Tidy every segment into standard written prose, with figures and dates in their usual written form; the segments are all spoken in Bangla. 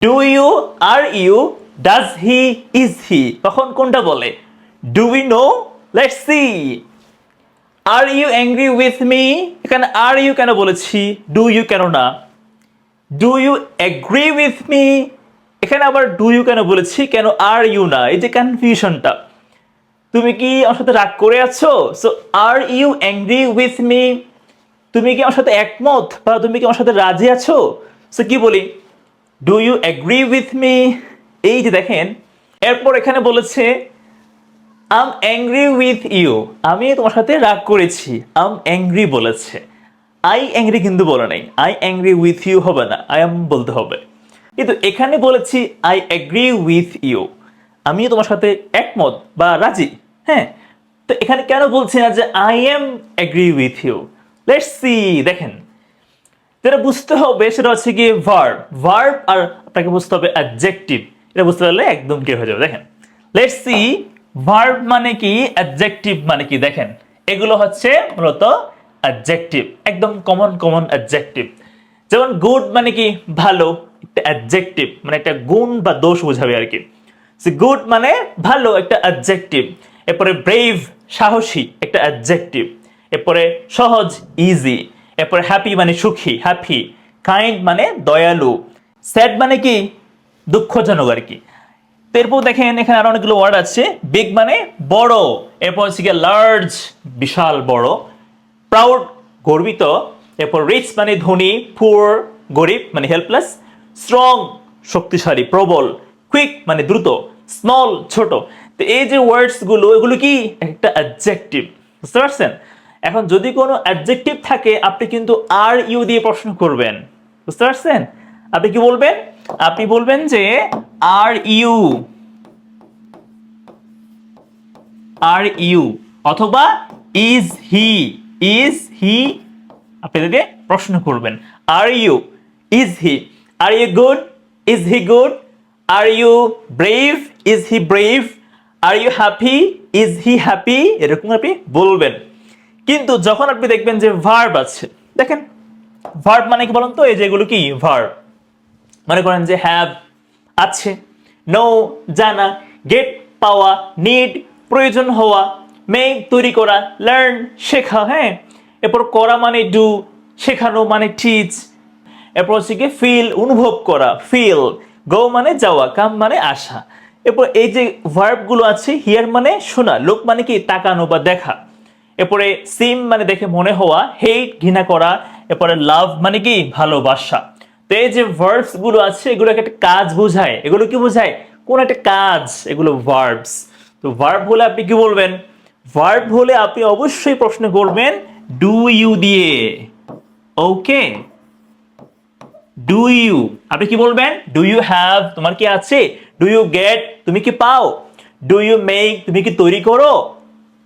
Do you, are you, does he, is he, তখন কোনটা বলে? Do we know? Let's see. Are you angry with me, এখানে আর ইউ কেন বলেছি, ডু ইউ কেন না? Do you agree with me, এখানে আবার ডু ইউ কেন বলেছি, কেন আর ইউ না? এই যে কনফিউশনটা। তুমি কি আমার সাথে রাগ করে আছো? So are you angry with me, তুমি কি আমার সাথে একমত বা তুমি কি আমার সাথে রাজি আছো? সো কি বলি? Do you agree with me. এই যে দেখেন, এরপর এখানে বলেছে আম অ্যাংরি উইথ ইউ, আমি তোমার সাথে রাগ করেছি, আম অ্যাংরি বলেছে। আই অ্যাংরি কিন্তু বলে নাই, আই অ্যাংরি উইথ ইউ হবে না, আই এম বলতে হবে। কিন্তু এখানে বলেছি আই অ্যাগ্রি উইথ ইউ, আমি তোমার সাথে একমত বা রাজি। হ্যাঁ, তো এখানে কেন বলছি না যে I am agree with you? Let's see. দেখেন, যেটা বুঝতে হবে সেটা হচ্ছে কি ভার্ব। ভার্ব আর আপনাকে বুঝতে হবে অ্যাডজেক্টিভ। এটা বুঝতে পারলে একদম ক্লিয়ার হয়ে যাবে। দেখেন, লেটস সি। ভার্ব মানে কি, অ্যাডজেক্টিভ মানে কি? দেখেন, এগুলো হচ্ছে মূলত অ্যাডজেক্টিভ, একদম কমন কমন অ্যাডজেক্টিভ। যেমন গুড মানে কি, ভালো, একটা অ্যাডজেক্টিভ, মানে একটা গুণ বা দোষ বোঝাবে আর কি। গুড মানে ভালো, একটা অ্যাডজেক্টিভ। এরপরে ব্রেভ, সাহসী, একটা অ্যাডজেক্টিভ। এরপরে সহজ, ইজি। এরপরে হ্যাপি মানে সুখী, হ্যাপি। কাইন্ড মানে দয়ালু। স্যাড মানে কি, দুঃখজনক আর কি। তো এরপর দেখেন এখানে আরো অনেকগুলো ওয়ার্ড আছে। বিগ মানে বড়, এরপর হচ্ছে গিয়ে লার্জ, বিশাল বড়। প্রাউড, গর্বিত। এরপর রিচ মানে ধনী, পুয়ার, গরিব মানে হেল্পলেস। স্ট্রং, শক্তিশালী, প্রবল। কুইক মানে দ্রুত, স্মল, ছোট। তো এই যে ওয়ার্ডস গুলো, এগুলো কি একটা অ্যাডজেক্টিভ, বুঝতে পারছেন? এখন যদি কোনো অ্যাডজেক্টিভ থাকে, আপনি কিন্তু আর ইউ দিয়ে প্রশ্ন করবেন, বুঝতে পারছেন? আপনি কি বলবেন? আপনি বলবেন যে আর ইউ, আর ইউ, অথবা ইজ হি, ইজ হি। আপনি যদি প্রশ্ন করবেন are you, is he, are you good, is he good, are you brave, is he brave, are you happy, is he happy, এরকম আপনি বলবেন। কিন্তু যখন আপনি দেখবেন যে ভার্ব আছে, দেখেন ভার্ব মানে কি বলুন তো? এই যে এগুলো কি ভার্ব। মনে করেন যে হ্যাভ, আছে, নো, জানা, গেট, পাওয়া, নিড, প্রয়োজন হওয়া, মেক, তৈরি করা, লার্ন, শেখা। হ্যাঁ, এরপর করা মানে ডু, শেখানো মানে টিচ। এরপর হচ্ছে কি ফিল, অনুভব করা, ফিল। গো মানে যাওয়া, কাম মানে আসা। এরপর এই যে ভার্ব গুলো আছে, হিয়ার মানে শোনা, লুক মানে কি তাকানো বা দেখা। এরপরে সিম মানে দেখে মনে হওয়া, হেট ঘৃণা করা। এরপরে লাভ মানে কি ভালোবাসা। তো এই যে ভার্বস গুলো আছে, এগুলো একটা কাজ বোঝায়। এগুলো কি বোঝায়? কোন একটা কাজ, এগুলো ভার্বস। তো ভার্ব হলে আপনি কি বলবেন? ভার্ব হলে আপনি অবশ্যই প্রশ্ন করবেন ডু ইউ দিয়ে। ওকে, ডু ইউ। আপনি কি বলবেন? ডু ইউ হ্যাভ, তোমার কি আছে? ডু ইউ গেট, তুমি কি পাও? ডু ইউ মেক, তুমি কি তৈরি করো?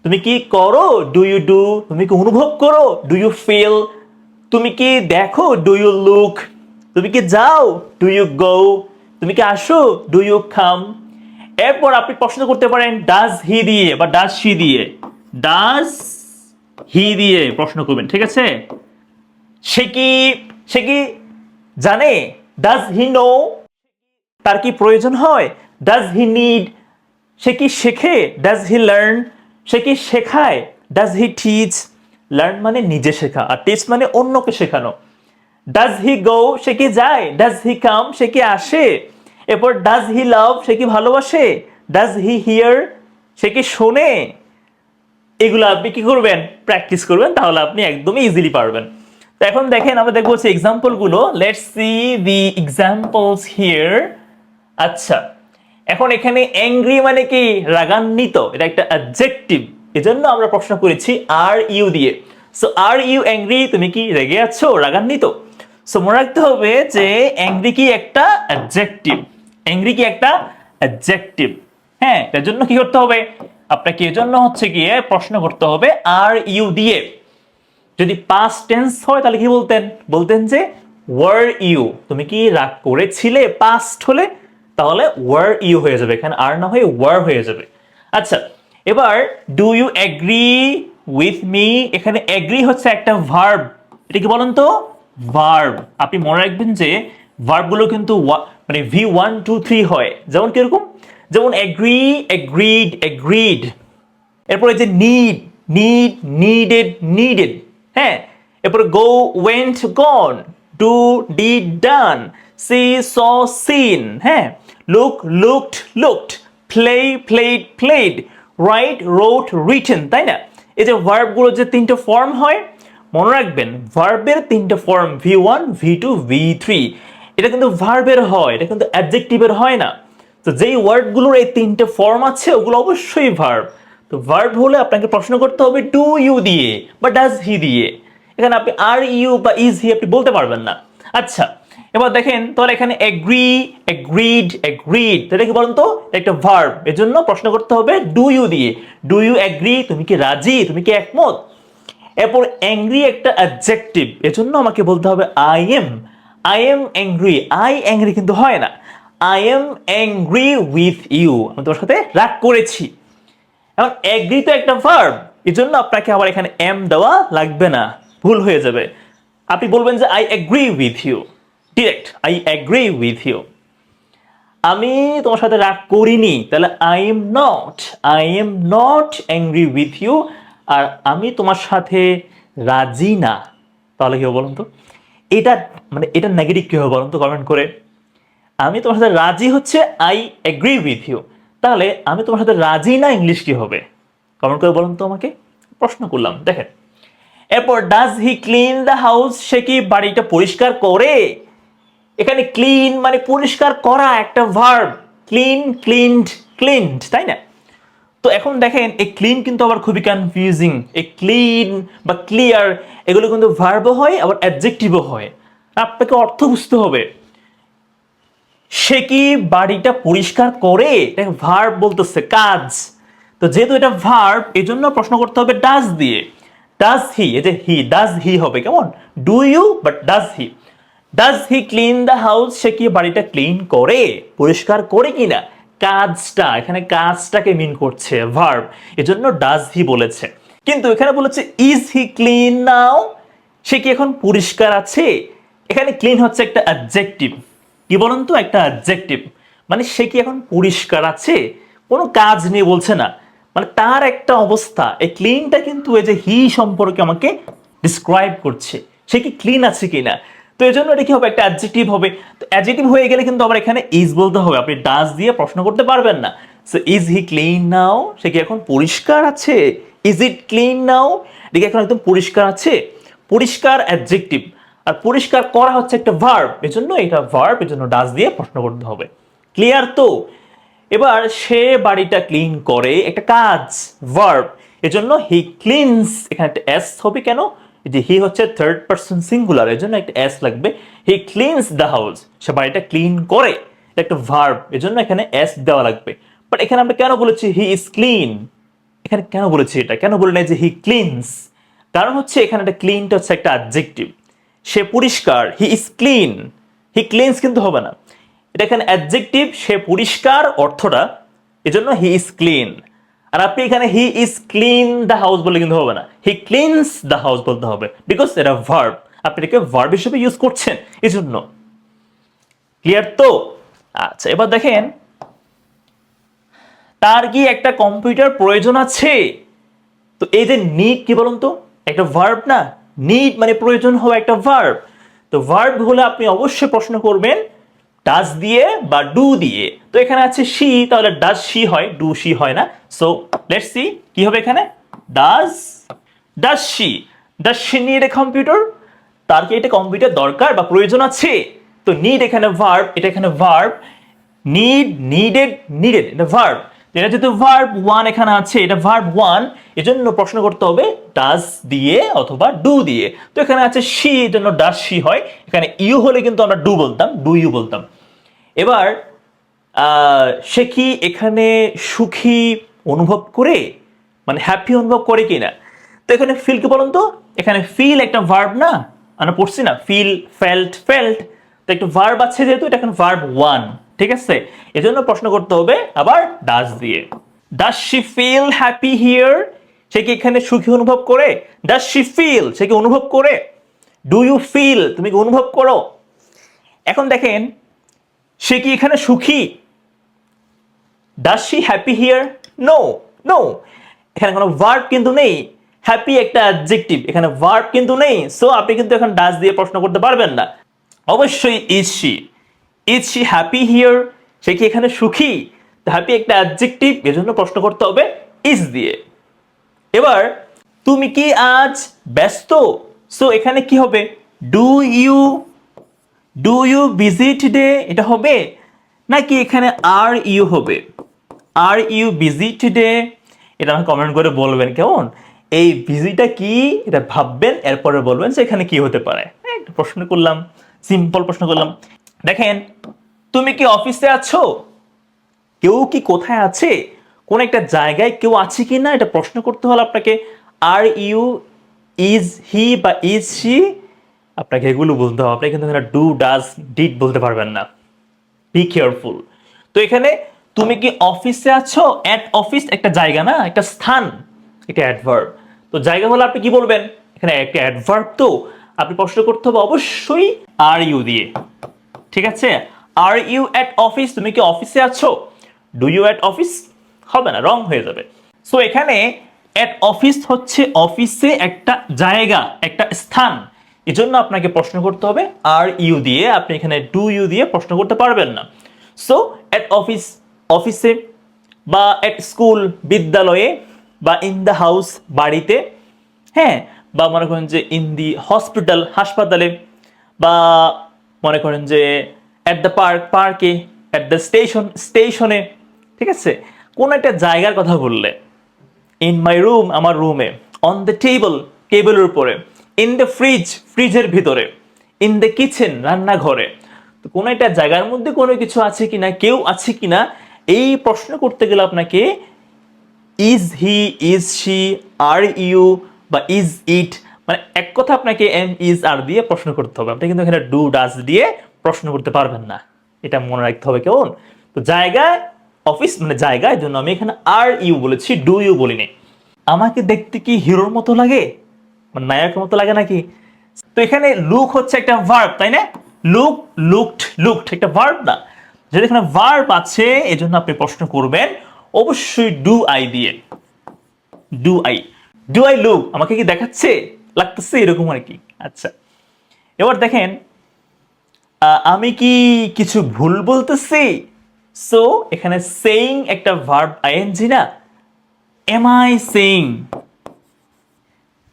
তুমি কি করো? ডু ইউ ডু, তুমি কি অনুভব করো? ডু ইউ ফিল, তুমি কি দেখো? ডু ইউ লুক, তুমি কি যাও? ডু ইউ গো, তুমি কি আসো? Do you come. এরপর আপনি প্রশ্ন করতে পারেন ডাজ হি দিয়ে বা ডাজ শি দিয়ে। ডাজ হি দিয়ে প্রশ্ন করবেন, ঠিক আছে? সে কি, সে কি জানে? ডাজ হি নো, তার কি প্রয়োজন হয়? ডাজ হি নিড, সে কি শেখে? ডাজ হি লার্ন, সে কি শেখায়? ডাজ হি টিচ, লার্ন মানে নিজে শেখা, আর টিচ মানে অন্যকে শেখানো। ডাজ হি গো, সে কি যায়? ডাজ হি কাম, সে কি আসে? এরপর ডাজ হি লাভ, সে কি ভালোবাসে? ডাজ হি হিয়ার, সে কি শোনে? এগুলো আপনি কি করবেন? প্র্যাকটিস করবেন, তাহলে আপনি একদমই ইজিলি পারবেন। তো এখন দেখেন, আমরা দেখবো হচ্ছে এক্সাম্পল গুলো। Let's see the examples here. আচ্ছা, এখন এখানে অ্যাংরি মানে কি রাগান্বিত, এটা একটা অ্যাডজেক্টিভ। এজন্য আমরা প্রশ্ন করেছি আর ইউ দিয়ে। সো আর ইউ অ্যাংরি, তুমি কি রেগে আছো, রাগান্বিত? সো মনে রাখতে হবে যে অ্যাংরি কি একটা অ্যাডজেক্টিভ, অ্যাংরি কি একটা অ্যাডজেক্টিভ। হ্যাঁ, এর জন্য কি করতে হবে আপনাকে? এজন্য হচ্ছে গিয়ে প্রশ্ন করতে হবে আর ইউ দিয়ে। যদি পাস্ট টেন্স হয় তাহলে কি বলতেন? বলতেন যে ওয়ার ইউ, তুমি কি রাগ করেছিলে। পাস্ট হলে তাহলে ওয়ার ইউ হয়ে যাবে, এখানে আর না হয়ে ওয়ার হয়ে যাবে। আচ্ছা, এবার do you agree with me, এখানে এগ্রি হচ্ছে একটা ভার্ব। এটা কি বলেন তো? ভার্ব। আপনি মনে রাখবেন যে ভার্ব গুলো কিন্তু মানে V1 2 3 হয়, যেমন কিরকম, যেমন এগ্রি, এগ্রিড, এগ্রিড। এরপরে যে নিড, নিড, নিডেড, নিডেড। হ্যাঁ, এরপরে go, went, gone, do, did, done, see, saw, seen. হ্যাঁ, look, looked, looked, play, played, played, write, wrote, written, তাই না? এই যে ভার্বগুলো যে তিনটে ফর্ম হয়, মনে রাখবেন ভার্বের তিনটে ফর্ম V1 V2 V3। এটা কিন্তু ভার্বের হয়, এটা কিন্তু অ্যাডজেক্টিভের হয় না। তো যেই ওয়ার্ডগুলোর এই তিনটে ফর্ম আছে ওগুলো অবশ্যই ভার্ব। তো ভার্ব হলে আপনাকে প্রশ্ন করতে হবে ডু ইউ দিয়ে বা ডাজ হি দিয়ে। এখানে আপনি আর ইউ বা ইজ হি আপনি বলতে পারবেন না। আচ্ছা, এবার দেখেন তাহলে এখানে এগ্রি, এগ্রিড, এগ্রিড, এটা কি বলেন তো, একটা ভার্ব। এজন্য প্রশ্ন করতে হবে ডু ইউ দিয়ে। ডু ইউ এগ্রি, তুমি কি রাজি, তুমি কি একমত? এরপর অ্যাংরি একটা অ্যাডজেক্টিভ, এজন্য আমাকে বলতে হবে I am. I am angry, I angry কিন্তু হয় না। I am angry with you, আমি তোমার সাথে রাগ করেছি। এখন অ্যাগ্রি তো একটা ভার্ব, এজন্য আপনাকে আবার এখানে এম দেওয়া লাগবে না, ভুল হয়ে যাবে। আপনি বলবেন যে I agree with you, direct I agree with you. আমি তোমার সাথে রাগ করিনি, তাহলে I am not angry with you. আর আমি তোমার সাথে রাজি না, তাহলে কি হবে বলুন তো? এটা মানে এটা নেগেটিভ কি হবে বলুন তো কমেন্ট করে। আমি তোমার সাথে রাজি হচ্ছে আই এগ্রি উইথ ইউ, তাহলে আমি তোমার সাথে রাজি না ইংলিশ কি হবে? কমেন্ট করে বলুন তো আমাকে, প্রশ্ন করলাম। দেখেন এরপর does he clean the house, সে কি বাড়িটা পরিষ্কার করে? এখানে ক্লিন মানে পরিষ্কার করা, একটা ভার্ব। ক্লিন, ক্লিনড, ক্লিনড, তাই না? তো এখন দেখেন এই ক্লিন কিন্তু আবার খুবই কনফিউজিং। এই ক্লিন বা ক্লিয়ার এগুলো কিন্তু ভার্বও হয় আবার অ্যাডজেক্টিভও হয়। আপনাকে অর্থ বুঝতে হবে। সে কি বাড়িটা পরিষ্কার করে, এটা ভার্ব বলতেছে, কাজ। তো যেহেতু এটা ভার্ব, এজন্য প্রশ্ন করতে হবে ডাজ দিয়ে। ডাজ হি, এই যে হি, ডাজ হি হবে কেমন, do you but does he. Does he clean the house, সে কি বাড়িটা ক্লিন করে, পরিষ্কার করে কিনা। কাজটা, এখানে কাজটাকে মিন করছে ভার্ব, এজন্য ডাজ হি বলেছে। কিন্তু এখানে বলেছে ইজ হি ক্লিন নাও, সে কি এখন পরিষ্কার আছে। এখানে ক্লিন হচ্ছে একটা অ্যাডজেক্টিভ, কি বলুন তো, একটা অ্যাডজেক্টিভ। মানে সে কি এখন পরিষ্কার আছে, কোনো কাজ নিয়ে বলছে না, মানে তার একটা অবস্থা। এই ক্লিনটা কিন্তু এই যে হি সম্পর্কে আমাকে ডিসক্রাইব করছে, সে কি ক্লিন আছে কিনা। তো এই জন্য এটা কি হবে, একটা অ্যাডজেক্টিভ হবে। তো অ্যাডজেক্টিভ হয়ে গেলে কিন্তু আবার এখানে ইজ বলতে হবে, আপনি ডাজ দিয়ে প্রশ্ন করতে পারবেন না। সো ইজ হি ক্লিন নাও, সে কি এখন পরিষ্কার আছে। ইজ ইট ক্লিন নাও, এটা কি এখন একদম পরিষ্কার আছে। পরিষ্কার অ্যাডজেক্টিভ, আর পরিষ্কার করা হচ্ছে একটা ভার্ব, এজন্য এটা ভার্ব, এজন্য ডাজ দিয়ে প্রশ্ন করতে হবে। ক্লিয়ার তো? এবার সে বাড়িটা ক্লিন করে, একটা কাজ, ভার্ব, এজন্য হি ক্লিনস, এখানে একটা এস হবে কেন, যে হি হচ্ছে থার্ড পারসন সিঙ্গুলার, এজন্য একটা এস লাগবে। হি ক্লিনস দ্য হাউস, সে বাড়িটা ক্লিন করে, এটা একটা ভার্ব, এজন্য এখানে এস দেওয়া লাগবে। বাট এখানে আমরা কেন বলেছি হি ইজ ক্লিন, এখানে কেন বলেছি এটা, কেন বলে নাই যে হি ক্লিনস? কারণ হচ্ছে এখানে একটা ক্লিনটা হচ্ছে একটা অ্যাডজেক্টিভ, সে পরিষ্কার, হি ইজ ক্লিন, হি ক্লিনস কিন্তু হবে না, এটা এখানে অ্যাডজেক্টিভ, সে পরিষ্কার অর্থটা, এজন্য হি ইজ ক্লিন। আর আপনি এখানে he is clean the house বলে কিন্তু হবে না, হি ক্লিনস দ্য হাউস বলতে হবে, বিকজ এটা ভার্ব, আপনি এটাকে ভার্ব হিসেবে ইউজ করছেন এজন্য। ক্লিয়ার তো? আচ্ছা, এবার দেখেন তার কি একটা কম্পিউটার প্রয়োজন আছে। তো এই যে নিড কি বলুন তো, একটা ভার্ব না, নিড মানে প্রয়োজন হওয়া, একটা ভার্ব। তো ভার্ব হলে আপনি অবশ্যই প্রশ্ন করবেন ডাজ দিয়ে বা ডু দিয়ে। তো এখানে আছে শি, তাহলে ডাজ শি হয়, ডু শি হয় না। সো লেটস সি কি হবে এখানে, does she need a computer, তার কি এটা কম্পিউটার দরকার বা প্রয়োজন আছে। তো নিড এখানে ভার্ব, এটা এখানে ভার্ব, নিড, নিডেড, নিডেড, এটা ভার্ব। এটা যেহেতু ভার্ব ওয়ান এখানে আছে, এটা ভার্ব ওয়ান, এজন্য প্রশ্ন করতে হবে ডাজ দিয়ে অথবা ডু দিয়ে। তো এখানে আছে শি, এজন্য ডাজ শি হয়। এখানে ইউ হলে কিন্তু আমরা ডু বলতাম, ডু ইউ বলতাম। এবার সে কি এখানে সুখী অনুভব করে, মানে হ্যাপি অনুভব করে কিনা। তো এখানে ফিল কি বলুন তো, এখানে ফিল একটা ভার্ব না, আমরা পড়ছি না, ফিল, ফেল্ট। তো একটা ভার্ব আছে যেহেতু, এটা এখানে ভার্ব ওয়ান, ঠিক আছে। এজন্য প্রশ্ন করতে হবে আবার ডাজ দিয়ে। Does she feel happy here, সে কি এখানে সুখী অনুভব করে। ডাজ শি ফিল, সে কি অনুভব করে। ডু ইউ ফিল, তুমি কি অনুভব করো। এখন দেখেন সে কি এখানে সুখী? Does she happy here? No, no, এখানে কোনো ভার্ব কিন্তু নেই। হ্যাপি একটা অ্যাডজেক্টিভ, এখানে ভার্ব কিন্তু নেই। সো আপনি কিন্তু এখন ডাজ দিয়ে প্রশ্ন করতে পারবেন না। অবশ্যই ইজ শি হ্যাপি হিয়ার? সে কি এখানে সুখী? হ্যাপি একটা অ্যাডজেক্টিভ, এজন্য প্রশ্ন করতে হবে ইজ দিয়ে। এবার তুমি কি আজ ব্যস্ত? সো এখানে কি হবে? Do you, do you busy today, এটা হবে নাকি এখানে আর ইউ হবে? Are you busy today? এটা আমাকে কমেন্ট করে বলবেন কেমন। এই বিজিটা কি এটা ভাববেন, এরপরে বলবেন যে এখানে কি হতে পারে। একটা প্রশ্ন করলাম, সিম্পল প্রশ্ন করলাম। দেখেন, তুমি কি অফিসে আছো? কেউ কি কোথায় আছে? কোন একটা জায়গায় কেউ আছে কি না, এটা প্রশ্ন করতে হলে আপনাকে আর ইউ, ইজ হি বা ইজ শি, আপনাকে এগুলো বলতে হবে। আপনি কিন্তু এখানে ডু, ডাজ, ডিড বলতে পারবেন না। Be careful. তো এখানে তুমি কি অফিসে আছো? অ্যাট অফিস একটা জায়গা না, একটা স্থান, একটা অ্যাডভার্ব। তো জায়গা হলে আপনি কি বলবেন? এখানে একটা অ্যাডভার্ব, তো আপনি প্রশ্ন করতে হবে অবশ্যই আর ইউ দিয়ে। ঠিক আছে, আর ইউ অ্যাট অফিস? তুমি কি অফিসে আছো? ডু ইউ অ্যাট অফিস হবে না, রং হয়ে যাবে। সো এখানে অ্যাট অফিস হচ্ছে অফিসে একটা জায়গা, একটা স্থান, এজন্য আপনাকে প্রশ্ন করতে হবে আর ইউ দিয়ে। আপনি এখানে ডু ইউ দিয়ে প্রশ্ন করতে পারবেন না। সো অ্যাট অফিস, অফিসে, বা অ্যাট স্কুল, বিদ্যালয়ে, বা ইন দ্য হাউস, বাড়িতে, হ্যাঁ, বা মনে করেন যে ইন দি হসপিটাল, হাসপাতালে, বা মনে করেন যে অ্যাট দ্য পার্ক, পার্কে, অ্যাট দ্য স্টেশন, স্টেশনে। ঠিক আছে, কোন একটা জায়গার কথা বললে, ইন মাই রুম, আমার রুমে, অন দ্য টেবল, টেবিলের উপরে, ইন দ্য ফ্রিজ, ফ্রিজের ভিতরে, ইন দ্য কিচেন, রান্নাঘরে। তো কোনো একটা জায়গার মধ্যে কোনো কিছু আছে কিনা, কেউ আছে কিনা, এই প্রশ্ন করতে গেলে আপনাকে is he, is she, are you বা ইজ ইট, মানে এক কথা আপনাকে এম, ইজ, আর দিয়ে প্রশ্ন করতে হবে। আপনি কিন্তু এখানে ডু, ডাজ দিয়ে প্রশ্ন করতে পারবেন না, এটা মনে রাখতে হবে কেমন। তো জায়গায়, অফিস মানে জায়গায়, জন্য আমি এখানে আর ইউ বলেছি, ডু ইউ বলিনি। আমাকে দেখতে কি হিরোর মতো লাগে, মানে নায়কের মতো লাগে নাকি? তো এখানে লুক হচ্ছে একটা ভার্ব, তাই না? লুক, লুকড, লুকড একটা ভার্ব না? যদি এখানে ভার্ব আছে, এজন্য আপনি প্রশ্ন করবেন অবশ্যই ডু আই দিয়ে। Do I, do I look, আমাকে কি দেখাচ্ছে, লাগতেছে, এরকম আর কি। আচ্ছা, এবার দেখেন, আমি কি কিছু ভুল বলতেছি? সো এখানে সেইং একটা ভার্ব, আইএনজি না? Am I saying,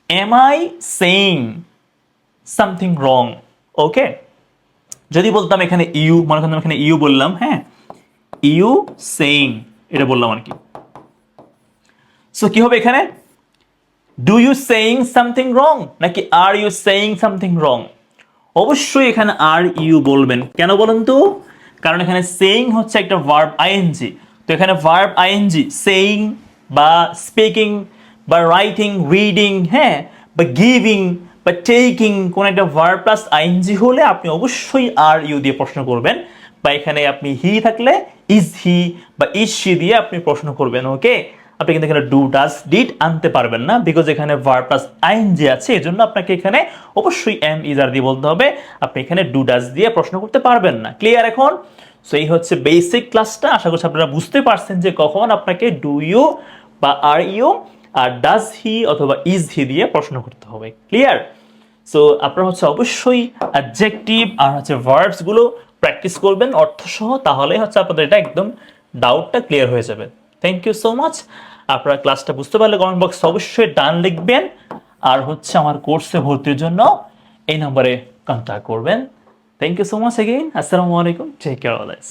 am I saying something wrong? Okay, যদি বলতাম এখানে ইউ, মনে করেন এখানে ইউ বললাম, হ্যাঁ, ইউ সেইং, এটা বললাম আর কি। সো কি হবে এখানে? Do you saying something wrong নাকি are you saying something wrong? অবশ্যই এখানে আর ইউ বলবেন। কেন বলেন তো? কারণ এখানে সেইং হচ্ছে একটা ভার্ব আইএনজি। তো এখানে ভার্ব আইএনজি সেইং বা স্পিকিং বা রাইটিং, রিডিং, হ্যাঁ, বা গিভিং বা টেকিং, কোন একটা ভার্ব প্লাস আইএনজি হলে আপনি অবশ্যই আর ইউ দিয়ে প্রশ্ন করবেন। বা এখানে আপনি হি থাকলে ইজ হি বা ইজ শি দিয়ে আপনি প্রশ্ন করবেন। ওকে, আপনি কিন্তু এখানে ডু, ডাজ, ডিড আনতে পারবেন না, বিকজ এখানে ভার্ব প্লাস আইএনজি আছে। এজন্য আপনাকে এখানে অবশ্যই এম, ইজ, আর দিয়ে বলতে হবে। আপনি এখানে ডু, ডাজ দিয়ে প্রশ্ন করতে পারবেন না। ক্লিয়ার এখন? সো এই হচ্ছে বেসিক ক্লাসটা। আশা করছি আপনারা বুঝতে পারছেন যে কখন আপনাকে ডু ইউ বা আর ইউ আর ডাজ হি অথবা ইজ হি দিয়ে প্রশ্ন করতে হবে। ক্লিয়ার? সো আপনারা হচ্ছে অবশ্যই অ্যাডজেক্টিভ আর হচ্ছে ভার্বস গুলো প্র্যাকটিস করবেন অর্থসহ, তাহলে হচ্ছে আপনাদের এটা একদম ডাউটটা ক্লিয়ার হয়ে যাবে। Thank you so much. আপনারা ক্লাসটা বুঝতে পারলে কমেন্ট বক্সে অবশ্যই ডান লিখবেন। আর হচ্ছে আমার কোর্সে ভর্তির জন্য এই নম্বরে কন্ট্যাক্ট করবেন। Thank you so much again. আসসালামু আলাইকুম, টেক কেয়ার অলওয়েজ।